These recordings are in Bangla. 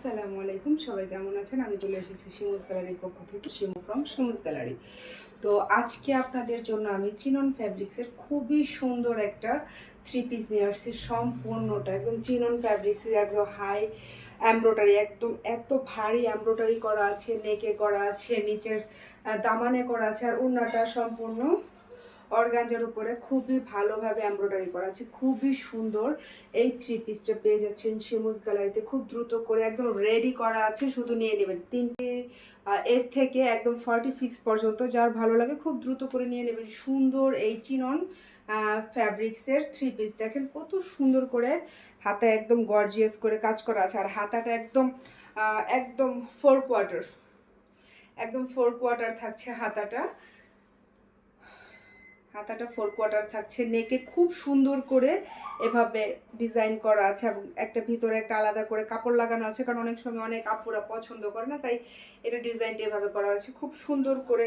আসসালামু আলাইকুম, সবাই কেমন আছেন? আমি চলে এসেছি শিমুস গ্যালারির পক্ষ থেকে, শিমু ফ্রম শিমুস গ্যালারি। তো আজকে আপনাদের জন্য আমি চিনন ফ্যাব্রিক্সের খুবই সুন্দর একটা থ্রি পিস নিয়ে আসছি। সম্পূর্ণটা একদম চিনন ফ্যাব্রিক্সের একদম হাই এমব্রয়ডারি, একদম এত ভারী এমব্রয়ডারি করা আছে, নেকে করা আছে, নিচের দামানে করা আছে, আর ওড়নাটা সম্পূর্ণ অর্গানজার উপরে খুবই ভালোভাবে এমব্রয়ডারি করা আছে। খুবই সুন্দর এই থ্রি পিসটা পেয়ে যাচ্ছেন শিমুস গ্যালারিতে। খুব দ্রুত করে একদম রেডি করা আছে, শুধু নিয়ে নেবেন। তিনটে এর থেকে একদম 46 পর্যন্ত, যার ভালো লাগে খুব দ্রুত করে নিয়ে নেবেন। সুন্দর এই চিনন ফ্যাব্রিক্সের থ্রি পিস দেখেন কত সুন্দর করে হাতে একদম গর্জিয়াস করে কাজ করা আছে। আর হাতাটা একদম একদম ফোর কোয়ার্টার থাকছে হাতাটা। হাতাটা ফোর কোয়ার্টার থাকছে। নেকে খুব সুন্দর করে এভাবে ডিজাইন করা আছে এবং একটা ভিতরে একটা আলাদা করে কাপড় লাগানো আছে, কারণ অনেক সময় অনেক আপুরা পছন্দ করে না, তাই এটা ডিজাইনটা এভাবে করা আছে। খুব সুন্দর করে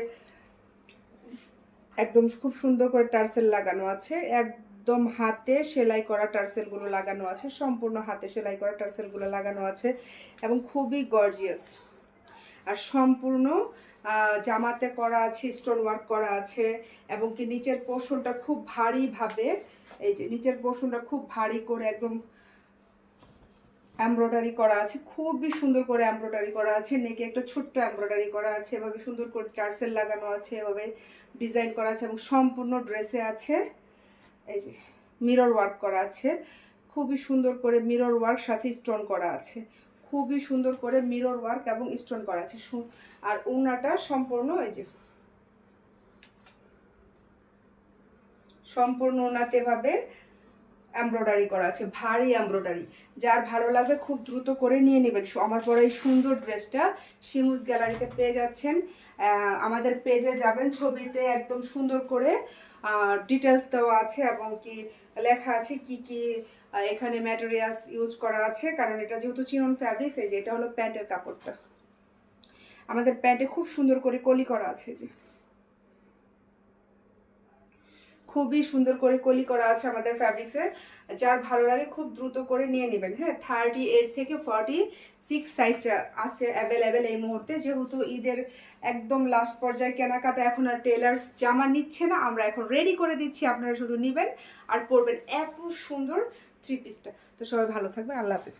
একদম খুব সুন্দর করে টার্সেল লাগানো আছে, একদম হাতে সেলাই করা টার্সেলগুলো লাগানো আছে, সম্পূর্ণ হাতে সেলাই করা টার্সেলগুলো লাগানো আছে এবং খুবই গর্জিয়াস। আর সম্পূর্ণ জামাতে করা আছে, স্টোন ওয়ার্ক করা আছে এবং কি নিচের পোর্শনটা খুব ভারীভাবে, এই যে নিচের পোর্শনটা খুব ভারী করে একদম এমব্রয়ডারি করা আছে। খুবই সুন্দর করে এমব্রয়ডারি করা আছে। নেকে একটা ছোট্ট এমব্রয়ডারি করা আছে, এভাবে সুন্দর করে টার্সেল লাগানো আছে, এভাবে ডিজাইন করা আছে এবং সম্পূর্ণ ড্রেসে আছে এই যে মিরর ওয়ার্ক করা আছে। খুবই সুন্দর করে মিরর ওয়ার্ক সাথে স্টোন করা আছে। খুবই সুন্দর করে মিরর ওয়ার্ক এবং স্টোন করা আছে। আর ওড়নাটা সম্পূর্ণ এই যে সম্পূর্ণ ওড়নাতে এভাবে এমব্রয়ডারি করা আছে, ভারী এমব্রয়ডারি। যার ভালো লাগবে খুব দ্রুত করে নিয়ে নেবেন। আমার পরে এই সুন্দর ড্রেসটা শিমুস গ্যালারিতে পেয়ে যাচ্ছেন। আমাদের পেজে যাবেন, ছবিতে একদম সুন্দর করে ডিটেলস দেওয়া আছে এবং কি লেখা আছে কি কি এখানে ম্যাটেরিয়ালস ইউজ করা আছে, কারণ এটা যেহেতু চিনন ফ্যাব্রিক্স। এই যে এটা হলো প্যান্টের কাপড়টা, আমাদের প্যান্টে খুব সুন্দর করে কলি করা আছে, যে খুবই সুন্দর করে কলি করা আছে আমাদের ফ্যাব্রিক্সে। যার ভালো লাগে খুব দ্রুত করে নিয়ে নেবেন। হ্যাঁ, 38 থেকে 46 সাইজ আছে অ্যাভেলেবেল এই মুহূর্তে। যেহেতু ঈদের একদম লাস্ট পর্যায়ে কেনাকাটা, এখন আর টেলার্স জামা নিচ্ছে না, আমরা এখন রেডি করে দিচ্ছি, আপনারা শুধু নেবেন আর পরবেন এত সুন্দর থ্রি পিসটা। তো সবাই ভালো থাকবেন, আল্লাহ হাফিজ।